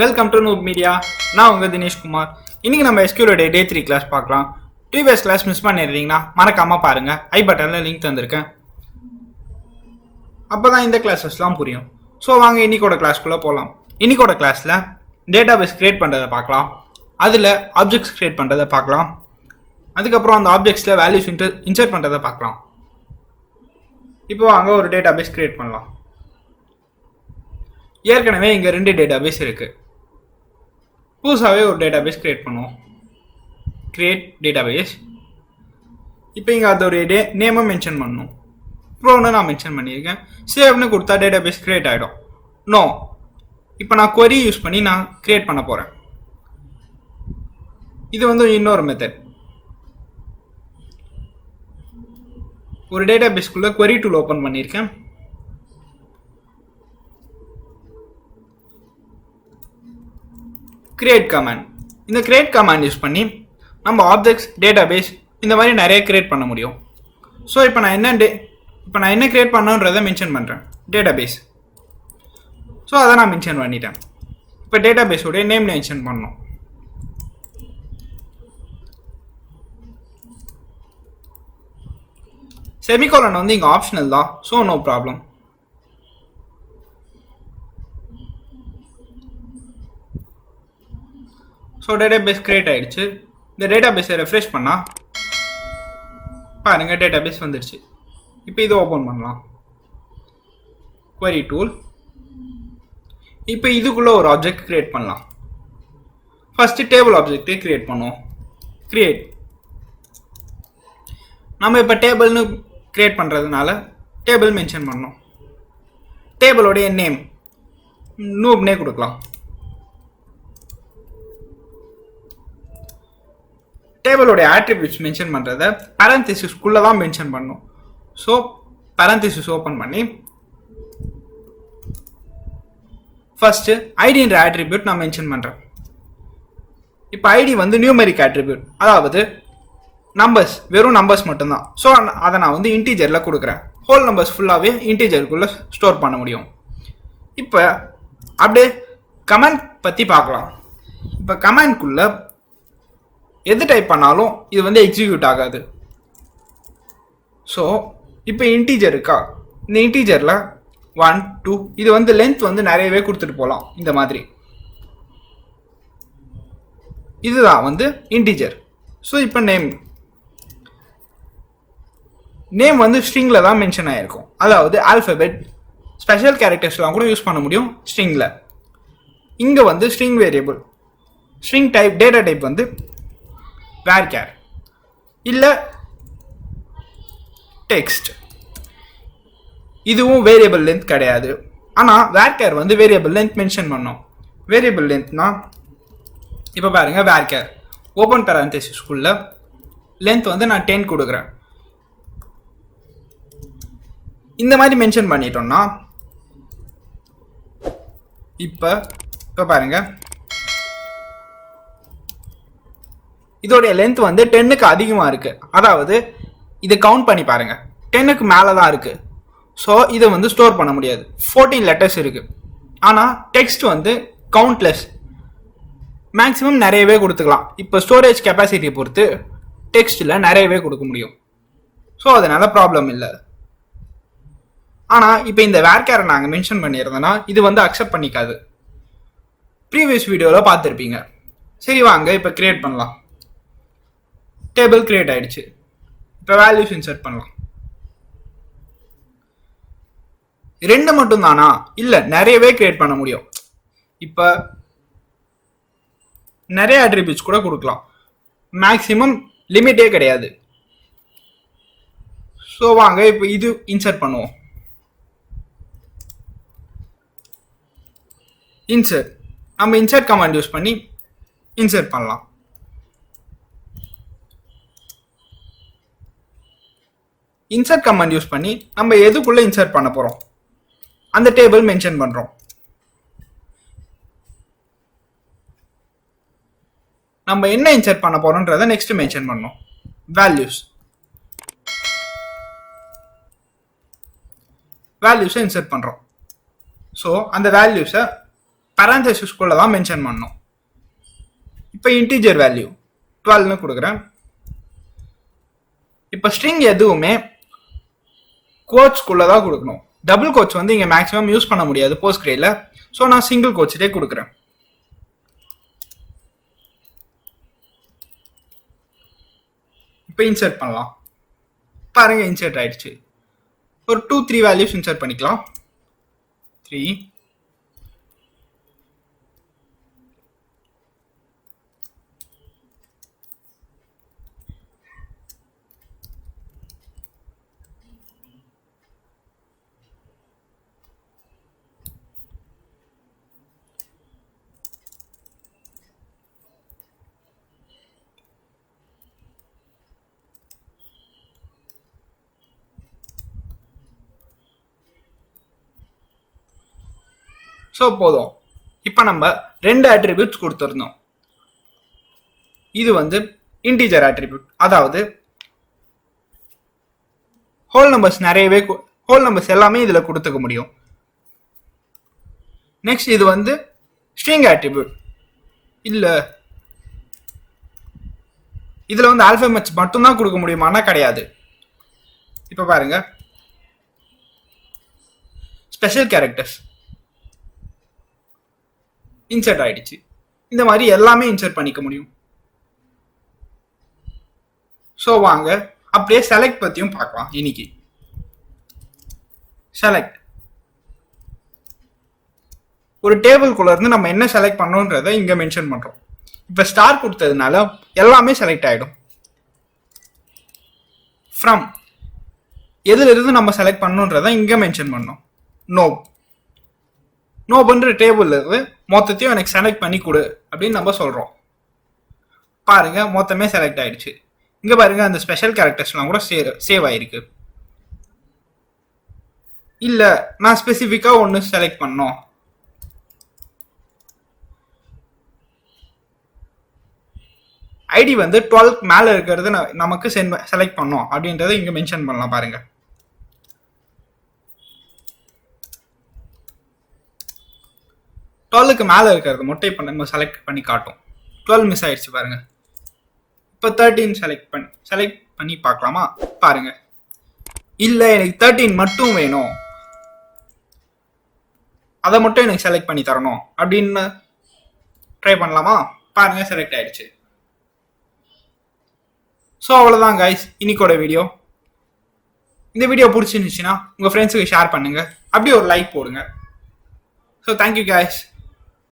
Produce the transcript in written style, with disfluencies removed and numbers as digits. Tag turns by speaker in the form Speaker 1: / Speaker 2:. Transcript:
Speaker 1: Welcome to noob media. நான் உங்கள் தினேஷ் குமார். இன்றைக்கி நம்ம SQL டே 3 கிளாஸ் பார்க்கலாம். ப்ரீவியஸ் கிளாஸ் மிஸ் பண்ணிடுறீங்கன்னா மறக்காமல் பாருங்கள். ஐ பட்டனில் லிங்க் தந்திருக்கேன். அப்போ தான் இந்த கிளாஸஸ்லாம் புரியும். ஸோ வாங்க இன்னைக்கோட கிளாஸ்க்குள்ளே போகலாம். இன்னைக்கோட கிளாஸில் டேட்டாபேஸ் க்ரியேட் பண்ணுறதை பார்க்கலாம். அதில் ஆப்ஜெக்ட்ஸ் க்ரியேட் பண்ணுறதை பார்க்கலாம். அதுக்கப்புறம் அந்த ஆப்ஜெக்ட்ஸில் வேல்யூஸ் இன்சர்ட் பண்ணுறதை பார்க்கலாம். இப்போ அங்கே ஒரு டேட்டாபேஸ் க்ரியேட் பண்ணலாம். ஏற்கனவே இங்கே 2 டேட்டாபேஸ் இருக்குது. புதுசாகவே ஒரு டேட்டாபேஸ் க்ரியேட் பண்ணுவோம். Create database. இப்போ இங்கே அதோடைய நேமை மென்ஷன் பண்ணணும். ப்ரோன்னு நான் மென்ஷன் பண்ணியிருக்கேன். சேவ்னு கொடுத்தா டேட்டாபேஸ் க்ரியேட் ஆகிடும். நோ, இப்போ நான் query யூஸ் பண்ணி நான் க்ரியேட் பண்ண போகிறேன். இது வந்து இன்னொரு மெத்தட். ஒரு டேட்டாபேஸ்க்குள்ளே query tool ஓப்பன் பண்ணியிருக்கேன். Create command. இந்த கிரியேட் கமாண்ட் யூஸ் பண்ணி நம்ம ஆப்ஜெக்ட்ஸ் டேட்டாபேஸ் இந்த மாதிரி நிறைய கிரியேட் பண்ண முடியும். ஸோ இப்போ நான் என்ன கிரியேட் பண்ணணுன்றதை மென்ஷன் பண்ணுறேன். டேட்டாபேஸ். ஸோ அதை நான் மென்ஷன் பண்ணிட்டேன். இப்போ டேட்டாபேஸோடைய நேம் மென்ஷன் பண்ணணும். செமிகோலன் வந்து இங்கே ஆப்ஷனல் தான். So no problem. So database create ஆகிடுச்சு. இந்த டேட்டாபேஸை ரெஃப்ரெஷ் பண்ணால் பாருங்கள் டேட்டாபேஸ் வந்துடுச்சு. இப்போ இது ஓப்பன் பண்ணலாம். query tool. இப்போ இதுக்குள்ளே ஒரு ஆப்ஜெக்ட் க்ரியேட் பண்ணலாம். ஃபஸ்ட்டு டேபிள் ஆப்ஜெக்டே க்ரியேட் பண்ணுவோம். க்ரியேட். நம்ம இப்போ டேபிள்னு க்ரியேட் பண்ணுறதுனால டேபிள் மென்ஷன் பண்ணோம். டேபிளோடைய நேம் நூப்னே கொடுக்கலாம். டேபிளோடைய ஆட்ரிபியூட்ஸ் மென்ஷன் பண்ணுறதை பேரந்திசிஸ்க்குள்ளே தான் மென்ஷன் பண்ணணும். ஸோ பேரந்திசிஸ் ஓப்பன் பண்ணி ஃபஸ்ட்டு ஐடின்ற ஆட்ரிபியூட் நான் மென்ஷன் பண்ணுறேன். இப்போ ஐடி வந்து நியூமெரிக் ஆட்ரிபியூட், அதாவது நம்பர்ஸ், வெறும் நம்பர்ஸ் மட்டும்தான். ஸோ அதை நான் வந்து இன்டீஜரில் கொடுக்குறேன். ஹோல் நம்பர்ஸ் ஃபுல்லாகவே இன்டீஜருக்குள்ளே ஸ்டோர் பண்ண முடியும். இப்போ அப்படியே கமெண்ட் பற்றி பார்க்கலாம். இப்போ கமெண்ட்குள்ளே எது டைப் பண்ணாலும் இது வந்து எக்ஸிக்யூட் ஆகாது. ஸோ இப்போ இன்டீஜர் இருக்கா, இந்த இன்டீஜரில் 1 2 இது வந்து லென்த் வந்து நிறையவே கொடுத்துட்டு போகலாம். இந்த மாதிரி இதுதான் வந்து இன்டீஜர். ஸோ இப்போ நேம் வந்து ஸ்ட்ரிங்கில் தான் மென்ஷன் ஆகிருக்கும். அதாவது ஆல்ஃபபெட், ஸ்பெஷல் கேரக்டர்ஸ்லாம் கூட யூஸ் பண்ண முடியும் ஸ்ட்ரிங்கில். இங்கே வந்து string variable, string type, data type வந்து varchar இல்லை டெக்ஸ்ட். இதுவும் வேரியபிள் லென்த் கிடையாது. ஆனால் varchar வந்து வேரியபிள் லென்த் மென்ஷன் பண்ணோம். வேரியபிள் லென்த்னா இப்போ பாருங்க, varchar ஓப்பன் பேரந்தசிஸ்க்குள்ள லென்த் வந்து நான் 10 கொடுக்குறேன். இந்த மாதிரி மென்ஷன் பண்ணிட்டோம்னா இப்போ பாருங்க, இதோடைய லென்த் வந்து 10க்கு அதிகமாக இருக்குது. அதாவது இதை கவுண்ட் பண்ணி பாருங்கள், 10க்கு மேலே தான் இருக்குது. ஸோ இதை வந்து ஸ்டோர் பண்ண முடியாது. 14 லெட்டர்ஸ் இருக்குது. ஆனால் டெக்ஸ்ட் வந்து கவுண்ட்லெஸ், மேக்ஸிமம் நிறையவே கொடுத்துக்கலாம். இப்போ ஸ்டோரேஜ் கெப்பாசிட்டியை பொறுத்து டெக்ஸ்ட்டில் நிறையவே கொடுக்க முடியும். ஸோ அதனால் ப்ராப்ளம் இல்லை. ஆனால் இப்போ இந்த varchar நாங்கள் மென்ஷன் பண்ணியிருந்தோன்னா இது வந்து அக்செப்ட் பண்ணிக்காது. ப்ரீவியஸ் வீடியோவில் பார்த்துருப்பீங்க. சரி வாங்க இப்போ க்ரியேட் பண்ணலாம். டேபிள் கிரியேட் ஆயிடுச்சு. இப்போ வேல்யூஸ் இன்சர்ட் பண்ணலாம். 2 மட்டும் தானா? இல்லை, நிறையவே கிரியேட் பண்ண முடியும். இப்போ நிறைய அட்ரிபியூட்ஸ் கூட கொடுக்கலாம். மேக்ஸிமம் லிமிட்டே கிடையாது. ஸோ வாங்க இப்போ இது இன்சர்ட் பண்ணுவோம். இன்சர்ட். நம்ம இன்சர்ட் கமாண்ட் யூஸ் பண்ணி இன்சர்ட் பண்ணலாம். இன்சர்ட் கமாண்ட் யூஸ் பண்ணி நம்ம எதுக்குள்ளே இன்சர்ட் பண்ண போகிறோம் அந்த டேபிள் மென்ஷன் பண்ணுறோம். நம்ம என்ன இன்சர்ட் பண்ண போகிறோன்றதை நெக்ஸ்ட் மென்ஷன் பண்ணோம். வேல்யூஸை இன்சர்ட் பண்ணுறோம். ஸோ அந்த வேல்யூஸை parenthesisக்குள்ள தான் மென்ஷன் பண்ணணும். இப்போ இன்டிஜர் வேல்யூ 12னு கொடுக்குறேன். இப்போ ஸ்ட்ரிங் எதுவுமே கோட்ஸ்குள்ள தான் கொடுக்கணும். டபுள் கோட்ஸ் வந்து இங்கே மேக்ஸிமம் யூஸ் பண்ண முடியாது போஸ்ட்கிரேல. ஸோ நான் சிங்கிள் கோட்ஸ்டே கொடுக்குறேன். இப்போ இன்சர்ட் பண்ணலாம். பாருங்க இன்சர்ட் ஆயிடுச்சு. ஒரு 2-3 வேல்யூஸ் இன்சர்ட் பண்ணிக்கலாம். 3 ஸோ போதும். இப்போ நம்ம 2 அட்ரிபியூட்ஸ் கொடுத்துருந்தோம். இது வந்து இன்டிஜர் அட்ரிபியூட், அதாவது ஹோல் நம்பர்ஸ் நிறையவே ஹோல் நம்பர்ஸ் எல்லாமே இதில் கொடுத்துக்க முடியும். நெக்ஸ்ட் இது வந்து ஸ்ட்ரிங் அட்ரிபியூட். இல்லை இதில் வந்து ஆல்ஃபபெட்ஸ் மட்டும்தான் கொடுக்க முடியுமானா கிடையாது. இப்போ பாருங்க ஸ்பெஷல் கேரக்டர்ஸ் இன்சர்ட் ஆயிடுச்சு. இந்த மாதிரி எல்லாமே இன்சர்ட் பண்ணிக்க முடியும். ஸோ வாங்க அப்படியே செலக்ட் பற்றியும் பார்க்கலாம். இன்னைக்கு செலக்ட் ஒரு டேபிள்குள்ள இருந்து நம்ம என்ன செலக்ட் பண்ணோன்றதை இங்கே மென்ஷன் பண்ணுறோம். இப்போ ஸ்டார் கொடுத்ததுனால எல்லாமே செலக்ட் ஆகிடும். ஃப்ரம் எதுல இருந்து நம்ம செலக்ட் பண்ணோன்றதை இங்கே மென்ஷன் பண்ணோம். நோப் நோபுன்ற டேபிள் இருந்து மொத்தத்தையும் எனக்கு செலக்ட் பண்ணி கொடு அப்படின்னு நம்ம சொல்கிறோம். பாருங்க மொத்தமே செலக்ட் ஆயிடுச்சு. இங்கே பாருங்க அந்த ஸ்பெஷல் கேரக்டர்ஸ்லாம் கூட சேவ் ஆயிருக்கு. இல்லை நான் ஸ்பெசிஃபிக்காக ஒன்று செலக்ட் பண்ணோம். ஐடி வந்து 12 மேலே இருக்கிறது நமக்கு செலக்ட் பண்ணோம் அப்படின்றத இங்கே மென்ஷன் பண்ணலாம். பாருங்க 12க்கு மேலே இருக்கிறது மட்டும் இப்போ நம்ம செலக்ட் பண்ணி காட்டும். 12 மிஸ் ஆயிடுச்சு பாருங்க. இப்போ 13 செலக்ட் பண்ணி பார்க்கலாமா? பாருங்க இல்லை எனக்கு 13 மட்டும் வேணும், அதை மட்டும் எனக்கு செலக்ட் பண்ணி தரணும் அப்படின்னு ட்ரை பண்ணலாமா? பாருங்க செலக்ட் ஆயிடுச்சு. ஸோ அவ்வளோதான் கைஸ் இன்னைக்கோட வீடியோ. இந்த வீடியோ பிடிச்சிருந்துச்சுன்னா உங்கள் ஃப்ரெண்ட்ஸுக்கு ஷேர் பண்ணுங்க, அப்படியே ஒரு லைக் போடுங்க. So thank you guys.